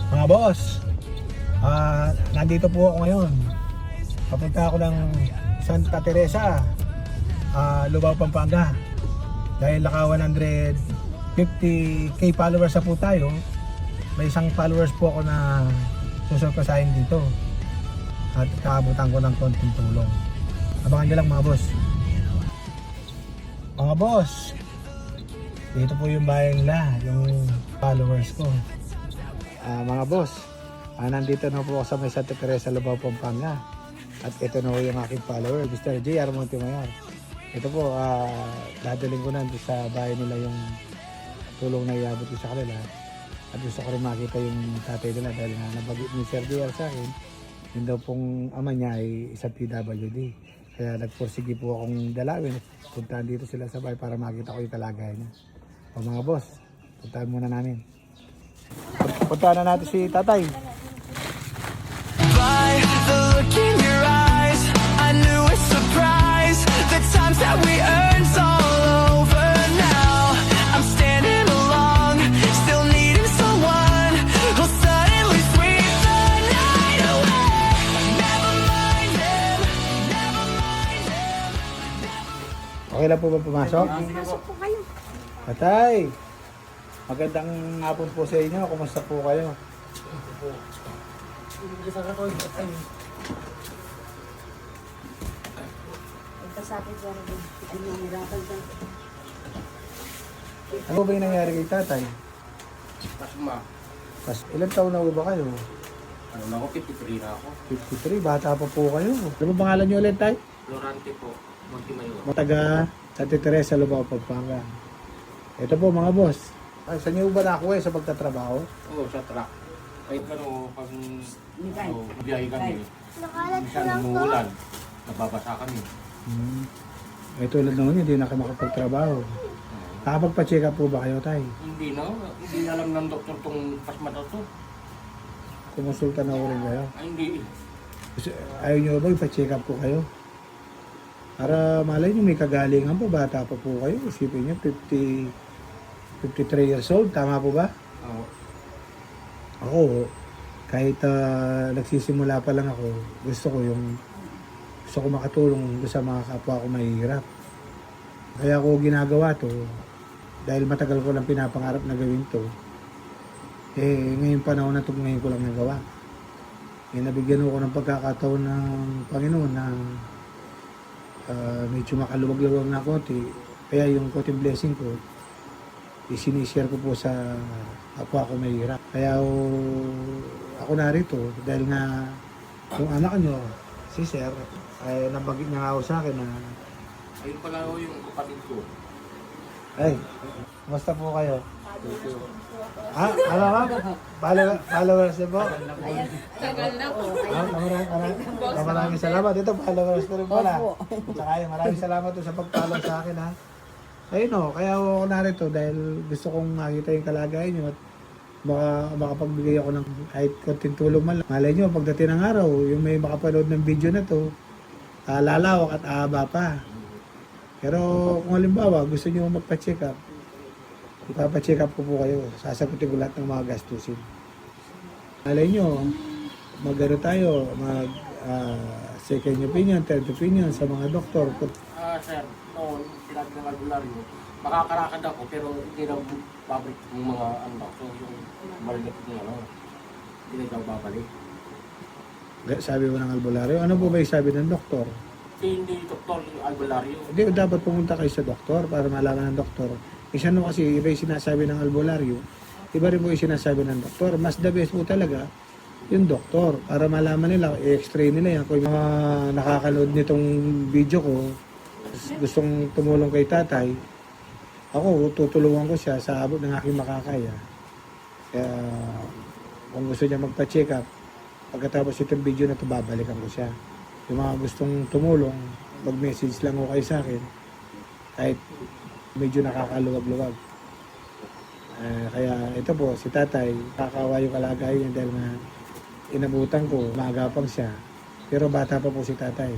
Mga boss, nandito po ako ngayon. Papunta ako ng Santa Teresa, Lubao, Pampanga. Dahil naka 150k followers na po tayo, may isang followers po ako na susurpresahin dito. At kaabutan ko ng konting tulong. Abangan nyo lang mga boss. Mga boss, dito po yung bahay nila, yung followers ko. Mga boss, nandito na po ako sa may Santa Teresa, Lubao, Pampanga. At ito na po yung aking follower, Mr. J.R. Montemayor. Ito po, dadaling ko na sa bahay nila yung tulong na iabot ko sa kanila. At gusto ko rin makita yung tatay nila dahil na nabagit ni Sir J.R. sa akin. Yung daw pong ama niya ay isang PWD. Kaya nagpursige po akong dalawin. Puntahan dito sila sa bahay para makita ko yung kalagayan niya. O mga boss, puntahan muna namin. Puntahan na natin si tatay. By the look in your eyes, I knew a surprise. The times that we earned all over now. I'm standing alone, still needing someone who'll suddenly sweep the night away. Never mind him, never mind him. Okay lang po ba pumasok? Pasok po kayo. Tatay, magandang hapon po sa inyo. Kumusta po kayo? Pagkasakit ko rin. Ano ang hirapan ka? Ano ba yung nangyari kay tatay? Pasma. Ilang taon na ba kayo? Ano na ako, 53 na ako. 53, bata pa po kayo. Ano ba pangalan niyo ulit, tay? Florante po, Montimayor. Mataga Santa Teresa, Lubao, Pampanga. Ito po mga boss. Ay, saan niyo ba nakuha sa pagtatrabaho? Oo, sa truck. Kahit ano, pag Mikay. biyahe kami, Nakalat ko minsan lang to. umuulan, nababasa kami. Eh tulad naman hindi na kayo makapagtrabaho. Nakapagpa-check up po ba kayo, tay? Hindi na, hindi alam ng doktor tong pasma daw to. Kumonsulta na ko rin kayo. Ay, hindi. Ayaw niyo ba ipa-check up po kayo? Para malay niyo may kagalingan po, bata pa po kayo. Isipin niyo, 53 years old, tama po ba? Oo. Ako, kahit nagsisimula pa lang ako, gusto ko makatulong sa mga kapwa ko mahihirap. Kaya ako ginagawa to, dahil matagal ko lang pinapangarap na gawin to. Ngayon panahon na ito, ngayon ko lang nagawa. Nabigyan ako ng pagkakataon ng Panginoon na medyo makaluwag-luwag na konti. Kaya yung konting blessing ko, isinishare ko po sa kapwa ko mahirap. Kaya ako narito dahil nga yung anak nyo, si Sir, ay nabagit niya nga ako sa akin na, Ayun pala ho yung kapatid ko. ay, kumusta po kayo? Ano ba? Followers niyo po? Tagal na po. Maraming salamat. Ito, followers ko rin pala. Tsaka yun, maraming salamat po sa pag-follow sa akin ha. Ayun o, kaya ako narito dahil gusto kong makita yung kalagayan nyo at makapagbigay ako ng kahit konting tulong man lang. Malay nyo, pagdating ng araw, yung may makapanood ng video na to, lalawak at ahaba pa. Pero kung halimbawa, gusto nyo magpa-check up, ipapacheck up ko po kayo. Sasagutin ko lahat ng mga gastusin. Malay nyo, mag-ano tayo, second opinion, third opinion sa mga doktor. Sir, noon, sinabi ng albularyo, makakarakad ako pero hindi na babalik yung mga ano ko, yung maliit ng ano, hindi na daw babalik. Sabi mo ng albularyo, ano po ba yung sabi ng doktor? Hindi doktor yung albularyo. Hindi, dapat pumunta kayo sa doktor para malaman ng doktor. Isa no kasi iba yung sinasabi ng albularyo, iba rin po yung sinasabi ng doktor. Mas the best po talaga yung doktor para malaman nila, i-explain nila yan. Kung yung mga nakakanood nitong video ko, gustong tumulong kay tatay, ako tutulungan ko siya sa abot ng aking makakaya. Kaya kung gusto niya magpa-check up, pagkatapos itong video na ito, babalikan ko siya. Yung mga gustong tumulong, mag-message lang ko kayo sa akin, kahit medyo nakakaluwag-luwag. Kaya ito po, si tatay, kakawa yung kalagayan niya dahil na inabutan ko, maagapang siya. Pero bata pa po si tatay.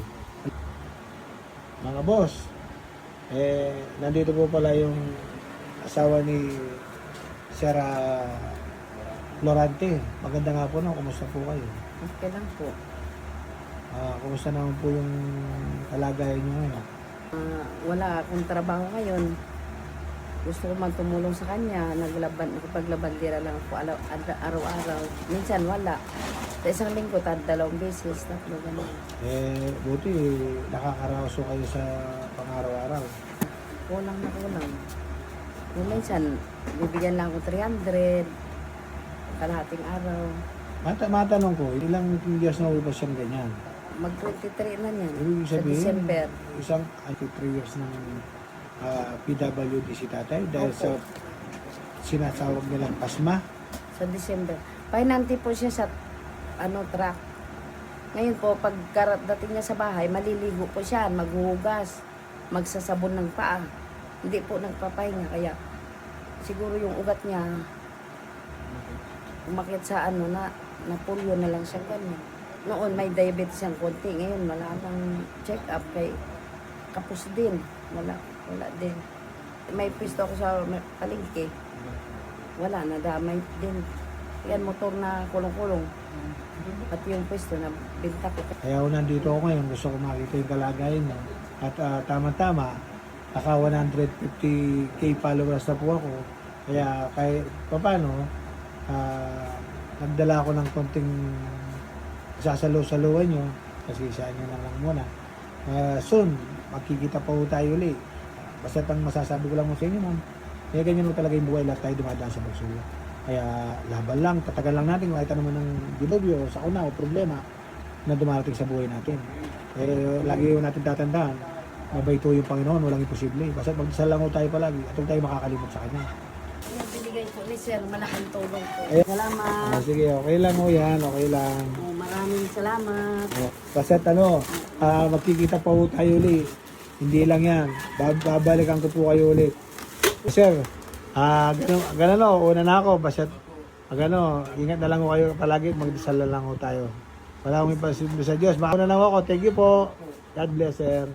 Mga boss, nandito po pala yung asawa ni Sir Florante. Maganda nga po no, kumusta po kayo? Okay lang po. Kumusta naman po yung kalagayan nyo ngayon? Wala akong trabaho ngayon. Gusto ko man tumulong sa kanya. Nakipaglaban-dira lang ako araw-araw. Minsan wala. Sa isang linggo, 2 beses. 3 ganun. Buti nakakaraoso kayo sa pang-araw-araw. Kulang na kulang. Kung minsan, bibigyan lang ako 300. Kalahating araw. Matanong ko, ilang years na ulit ba siyang ganyan? Mag-23 na yan. Ibig Sa sabihin, December. isang 3 years ng PWD si tatay dahil Opo. sa sinasawag nilang pasma. Sa December. Pahinanti po siya sa truck. Ngayon po, pag dating niya sa bahay, maliligo po siya, maghuhugas, magsasabon ng paa. Hindi po nagpapahinga, kaya siguro yung ugat niya umakit sa na pulyo na lang siya ganyan. Noon may diabetes siyang konti, ngayon wala nang check up kay kapos din. Wala din. May pisto ako sa palengke. Wala, nadamay din. Yan, motor na kulong-kulong. At yung pwesto na binta ko. Kaya nandito ako ngayon, gusto ko makita yung kalagayan niya. At tama-tama, naka 150k followers na po ako. Kaya kahit paano, nagdala ako ng konting sasalo-saluhan nyo. Kasi saan nyo na lang muna. Soon, magkikita pa po tayo ulit. Basta ang masasabi ko lang mo sa inyo, ma'am, kaya ganyan mo talaga yung buhay, lahat tayo dumadaan sa bagsulo. Kaya laban lang, tatagal lang natin, makita naman ng dilubyo, sakuna o problema na dumarating sa buhay natin. Lagi yung natin tatandaan, mabait po yung Panginoon, walang imposible. Basta magdasal lang tayo palagi, at huwag tayo makakalimot sa Kanya. Yung binigay po ni Sir, malaking tulong po. Ayan. Salamat. Sige, okay lang mo yan, okay lang. Maraming salamat. Basta magkikita pa po tayo ulit. Hindi lang yan, babalikan ko po kayo ulit. Sir, gano'n una na ako, basta ingat na lang ko kayo palagi, magdasal na lang ko tayo. Wala akong ipasimbo sa Diyos. Mauna na ako, thank you po. God bless, sir.